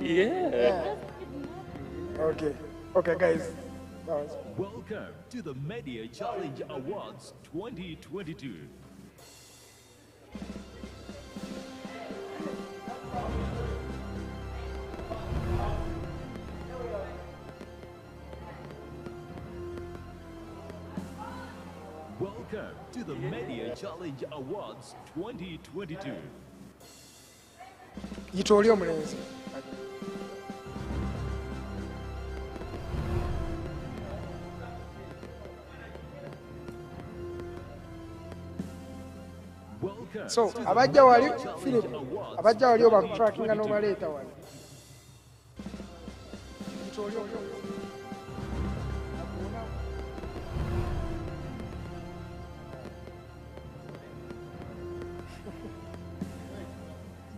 Yeah. Okay. Okay, guys. Welcome to the Media Challenge Awards 2022. Welcome to the Media Challenge Awards 2022. Yitoli omulenzi. So, abajja wali Philip, abajja wali oba trackinga n'obaleeta wali.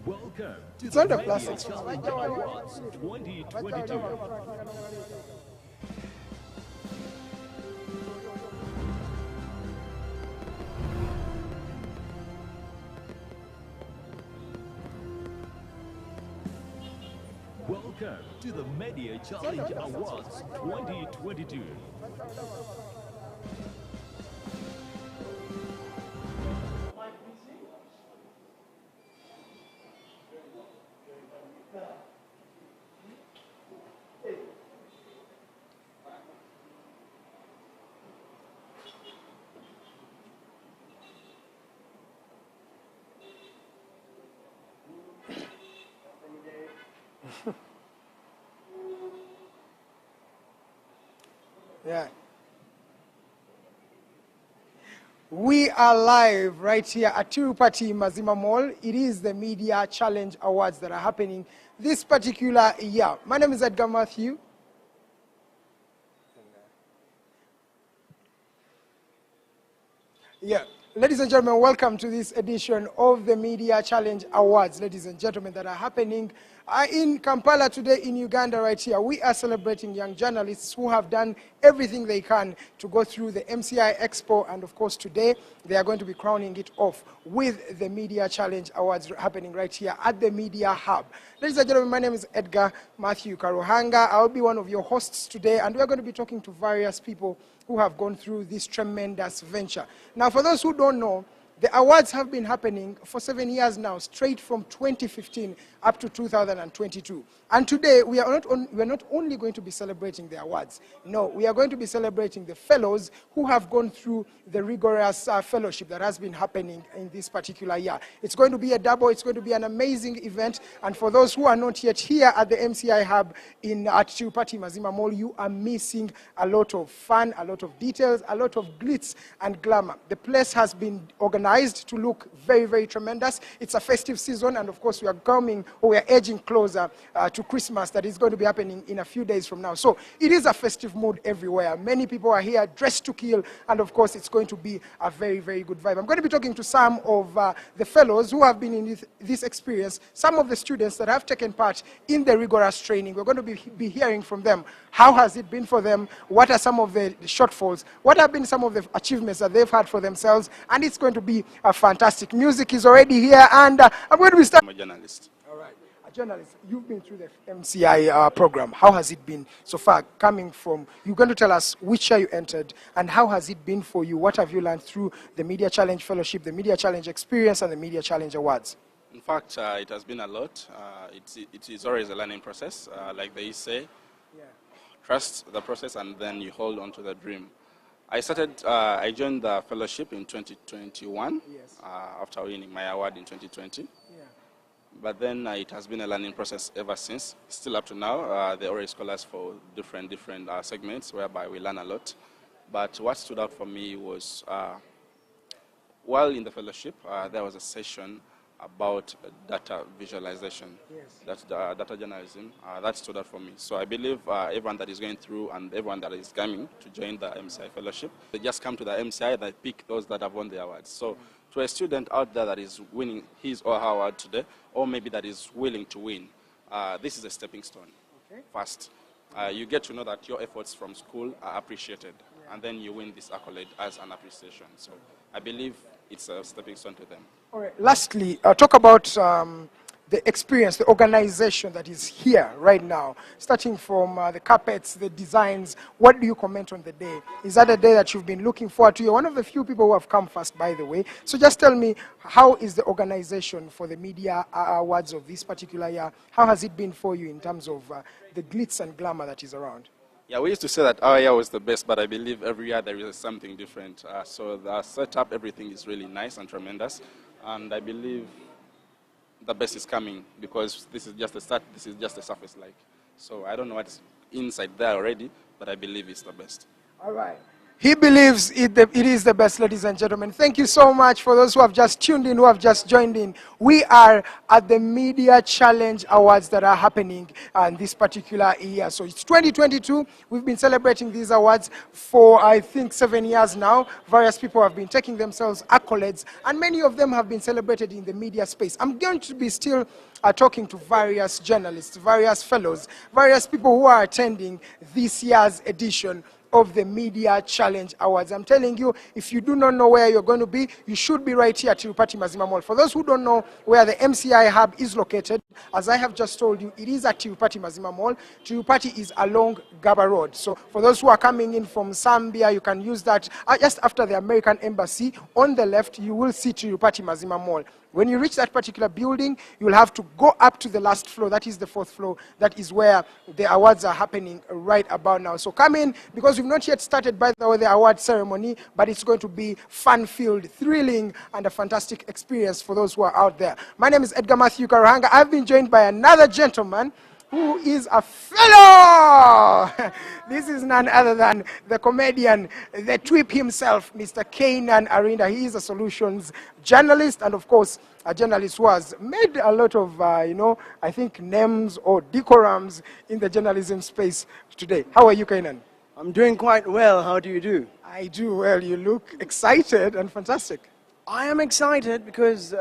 Welcome to It's the under Media plastic. Challenge Awards 2022. Welcome to the Media Challenge Awards 2022. Yeah. We are live right here at Tirupati Mazima Mall. It is the Media Challenge Awards that are happening this particular year. My name is Edgar Matthew. Yeah. Ladies and gentlemen, welcome to this edition of the Media Challenge Awards, ladies and gentlemen, that are happening in Kampala today in Uganda right here. We are celebrating young journalists who have done everything they can to go through the MCI Expo, and of course today they are going to be crowning it off with the Media Challenge Awards happening right here at the Media Hub. Ladies and gentlemen, my name is Edgar Matthew Karuhanga. I'll be one of your hosts today, and we're going to be talking to various people who have gone through this tremendous venture. Now, for those who don't know, the awards have been happening for 7 years now, straight from 2015 up to 2022. And today, we are not only going to be celebrating the awards. No, we are going to be celebrating the fellows who have gone through the rigorous fellowship that has been happening in this particular year. It's going to be a double. It's going to be an amazing event. And for those who are not yet here at the MCI Hub at Tirupati Mazima Mall, you are missing a lot of fun, a lot of details, a lot of glitz and glamour. The place has been organized to look very, very tremendous. It's a festive season, and of course we are edging closer to Christmas, that is going to be happening in a few days from now. So it is a festive mood everywhere. Many people are here dressed to kill, and of course it's going to be a very, very good vibe. I'm going to be talking to some of the fellows who have been in this experience, some of the students that have taken part in the rigorous training. We're going to be hearing from them. How has it been for them? What are some of the shortfalls? What have been some of the achievements that they've had for themselves? And it's going to be a fantastic. Music is already here, and I'm going to be starting. I'm a journalist. All right. A journalist, you've been through the MCI program. How has it been so far coming from? You're going to tell us which year you entered, and how has it been for you? What have you learned through the Media Challenge Fellowship, the Media Challenge Experience, and the Media Challenge Awards? In fact, it has been a lot. It is always a learning process, like they say. Yeah. Trust the process, and then you hold on to the dream. I joined the fellowship in 2021, Yes. after winning my award in 2020. Yeah. But then it has been a learning process ever since. Still up to now, they always call us for different segments whereby we learn a lot. But what stood out for me was, while in the fellowship, there was a session about data visualization, Yes. data journalism. That stood out for me. So I believe everyone that is going through and everyone that is coming to join the MCI fellowship, they just come to the MCI, they pick those that have won the awards. So to a student out there that is winning his or her award today, or maybe that is willing to win, this is a stepping stone. Okay. First, you get to know that your efforts from school are appreciated, and then you win this accolade as an appreciation. So I believe it's a stepping stone to them. All right. Lastly, talk about the experience, the organization that is here right now, starting from the carpets, the designs. What do you comment on the day? Is that a day that you've been looking forward to? You're one of the few people who have come first, by the way. So just tell me, how is the organization for the media awards of this particular year? How has it been for you in terms of the glitz and glamour that is around? Yeah, we used to say that our year was the best, but I believe every year there is something different. So the setup, everything is really nice and tremendous. And I believe the best is coming, because this is just the start, this is just the surface like. So I don't know what's inside there already, but I believe it's the best. All right. He believes it is the best, ladies and gentlemen. Thank you so much for those who have just tuned in, who have just joined in. We are at the Media Challenge Awards that are happening this particular year. So it's 2022. We've been celebrating these awards for, I think, 7 years now. Various people have been taking themselves accolades, and many of them have been celebrated in the media space. I'm going to be still talking to various journalists, various fellows, various people who are attending this year's edition of the Media Challenge Awards. I'm telling you, if you do not know where you're going to be, you should be right here at Tirupati Mazima Mall. For those who don't know where the MCI hub is located, as I have just told you, it is at Tirupati Mazima Mall. Tirupati is along Gaba Road. So for those who are coming in from Zambia, you can use that. Just after the American Embassy, on the left, you will see Tirupati Mazima Mall. When you reach that particular building, you'll have to go up to the last floor. That is the 4th floor. That is where the awards are happening right about now. So come in, because we've not yet started, by the way, the award ceremony, but it's going to be fun-filled, thrilling, and a fantastic experience for those who are out there. My name is Edgar Matthew Karuhanga. I've been joined by another gentleman who is a fellow. This is none other than the comedian, the tweep himself, Mr. Kainan Arinda. He is a solutions journalist, and of course, a journalist who has made a lot of, I think, names or decorums in the journalism space today. How are you, Kainan? I'm doing quite well. How do you do? I do well. You look excited and fantastic. I am excited because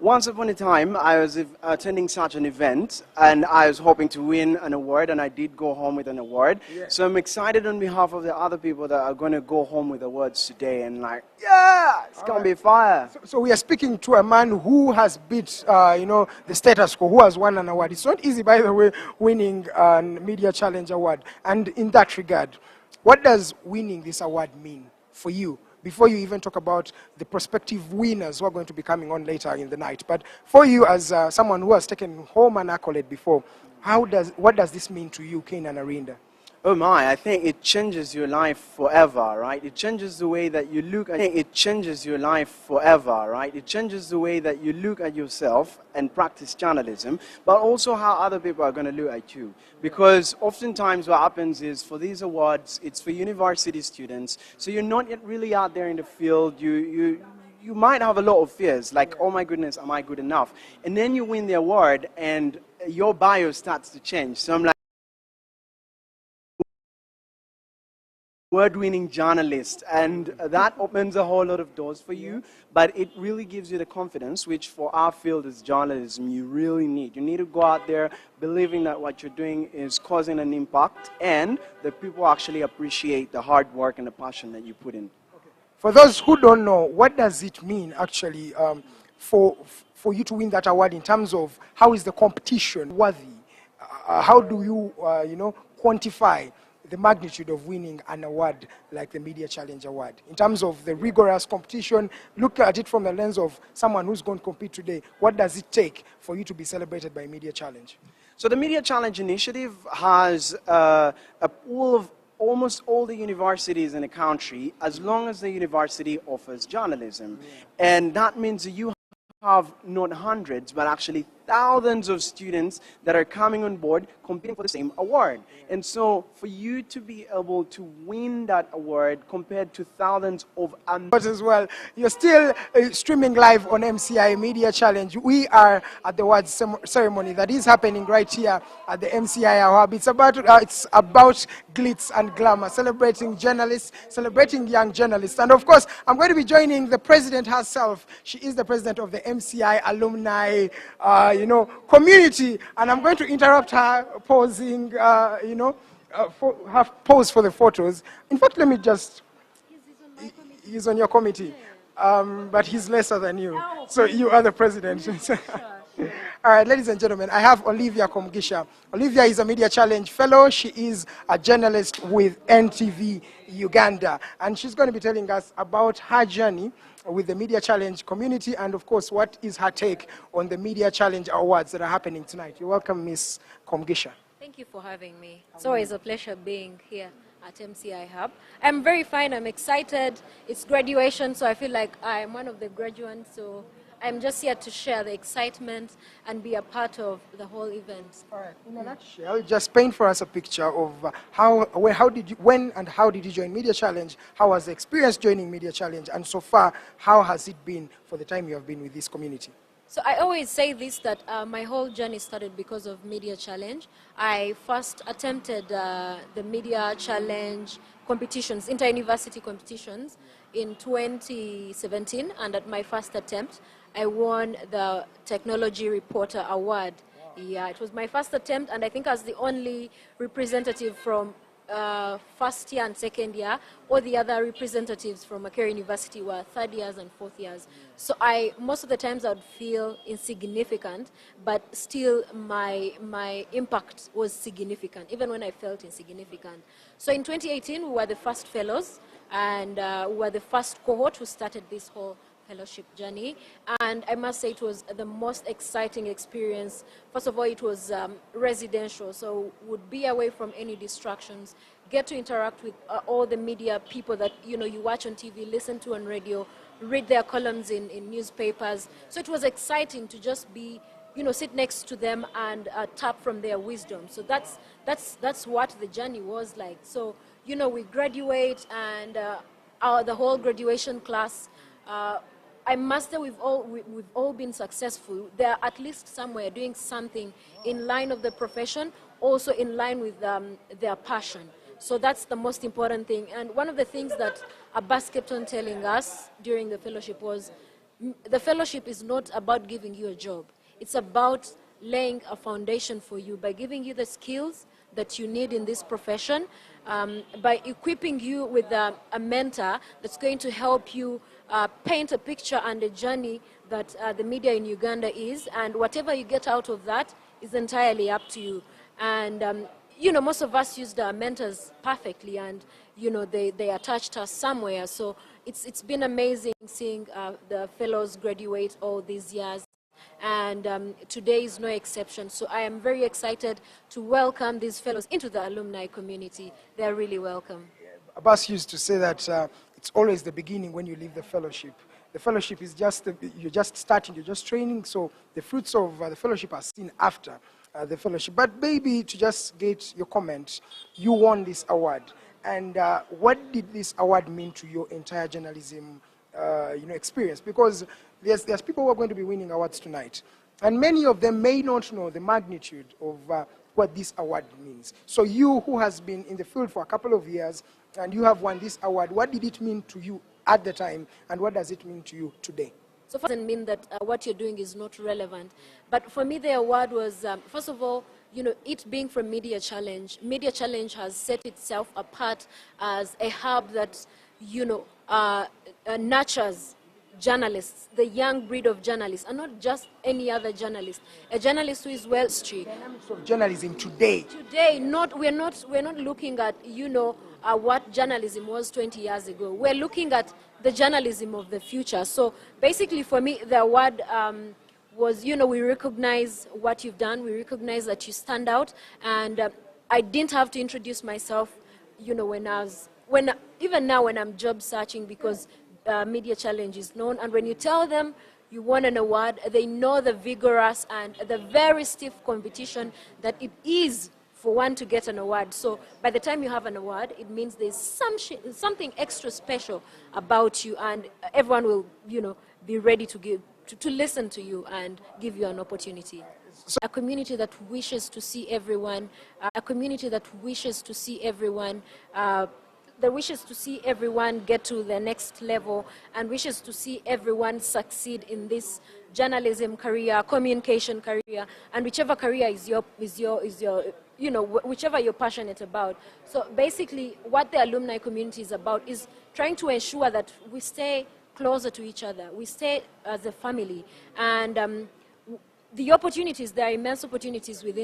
once upon a time I was attending such an event and I was hoping to win an award, and I did go home with an award. Yeah. So I'm excited on behalf of the other people that are going to go home with awards today, and like, yeah, it's going to be fire. So we are speaking to a man who has beat, the status quo, who has won an award. It's not easy, by the way, winning a Media Challenge Award. And in that regard, what does winning this award mean for you? Before you even talk about the prospective winners who are going to be coming on later in the night. But for you, as someone who has taken home an accolade before, what does this mean to you, Kainan Arinda? Oh my, I think it changes your life forever, right? It changes the way that you look. I think it changes your life forever, right? It changes the way that you look at yourself and practice journalism, but also how other people are going to look at you. Because oftentimes what happens is, for these awards, it's for university students, so you're not yet really out there in the field. You might have a lot of fears, like, oh my goodness, am I good enough? And then you win the award and your bio starts to change. So I'm like, award-winning journalist, and that opens a whole lot of doors for you, but it really gives you the confidence, which for our field as journalism you really need. You need to go out there believing that what you're doing is causing an impact, and that people actually appreciate the hard work and the passion that you put in. Okay. For those who don't know, what does it mean actually for you to win that award, in terms of how is the competition worthy? How do you quantify the magnitude of winning an award like the Media Challenge Award? In terms of the rigorous competition, look at it from the lens of someone who's going to compete today. What does it take for you to be celebrated by Media Challenge? So the Media Challenge initiative has a pool of almost all the universities in the country, as long as the university offers journalism. And that means that you have not hundreds, but actually thousands of students that are coming on board competing for the same award. And so for you to be able to win that award compared to thousands of as well, you're still streaming live on MCI Media Challenge. We are at the awards ceremony that is happening right here at the MCI Hub. It's about glitz and glamour, celebrating journalists, celebrating young journalists. And of course, I'm going to be joining the president herself. She is the president of the MCI alumni community, and I'm going to interrupt her posing, her pose for the photos. In fact, let me just, he's on your committee, but he's lesser than you, so you are the president. All right, ladies and gentlemen, I have Olivia Komgisha. Olivia is a Media Challenge fellow. She is a journalist with NTV Uganda. And she's going to be telling us about her journey with the Media Challenge community and, of course, what is her take on the Media Challenge Awards that are happening tonight. You're welcome, Miss Komgisha. Thank you for having me. It's always a pleasure being here at MCI Hub. I'm very fine. I'm excited. It's graduation, so I feel like I'm one of the graduates. So I'm just here to share the excitement and be a part of the whole event. All right. In a nutshell, just paint for us a picture of when and how did you join Media Challenge? How was the experience joining Media Challenge? And so far, how has it been for the time you have been with this community? So I always say this, that my whole journey started because of Media Challenge. I first attempted the Media Challenge competitions, inter-university competitions, in 2017, and at my first attempt, I won the Technology Reporter Award. Yeah, it was my first attempt, and I think I was the only representative from first year and second year. All the other representatives from Makerere University were third years and fourth years. So most of the times I would feel insignificant, but still my impact was significant, even when I felt insignificant. So in 2018, we were the first fellows, and we were the first cohort who started this whole fellowship journey, and I must say it was the most exciting experience. First of all, it was residential, so would be away from any distractions, get to interact with all the media people that you watch on TV, listen to on radio, read their columns in newspapers. So it was exciting to just be, sit next to them and tap from their wisdom. So that's what the journey was like. So we graduate, and the whole graduation class. I must say we've all been successful. They're at least somewhere doing something in line of the profession, also in line with their passion. So that's the most important thing. And one of the things that Abbas kept on telling us during the fellowship was, the fellowship is not about giving you a job. It's about laying a foundation for you by giving you the skills that you need in this profession, by equipping you with a mentor that's going to help you paint a picture and a journey that the media in Uganda is, and whatever you get out of that is entirely up to you. And most of us used our mentors perfectly, and they attached us somewhere. So it's been amazing seeing the fellows graduate all these years, and today is no exception. So I am very excited to welcome these fellows into the alumni community. They're really welcome. Abbas used to say that it's always the beginning when you leave the fellowship. The fellowship is you're just starting, you're just training, so the fruits of the fellowship are seen after the fellowship. But maybe to just get your comment, you won this award. And what did this award mean to your entire journalism experience? Because there's people who are going to be winning awards tonight, and many of them may not know the magnitude of what this award means. So you, who has been in the field for a couple of years, and you have won this award, what did it mean to you at the time, and what does it mean to you today? So it doesn't mean that what you're doing is not relevant. But for me, the award was, first of all, it being from Media Challenge has set itself apart as a hub that, nurtures journalists, the young breed of journalists, and not just any other journalist. A journalist who is well-street. Dynamics of journalism today. Today, we're not looking at, what journalism was 20 years ago. We're looking at the journalism of the future. So basically for me, the award was, we recognize what you've done. We recognize that you stand out. And I didn't have to introduce myself, even now when I'm job searching, because Media Challenge is known. And when you tell them you won an award, they know the vigorous and the very stiff competition that it is for one to get an award. So by the time you have an award, it means there's something extra special about you, and everyone will, be ready to listen to you and give you an opportunity. A community that wishes to see everyone, that wishes to see everyone get to the next level, and wishes to see everyone succeed in this journalism career, communication career, and whichever career is your whichever you're passionate about. So basically what the alumni community is about is trying to ensure that we stay closer to each other, we stay as a family, and the opportunities, there are immense opportunities within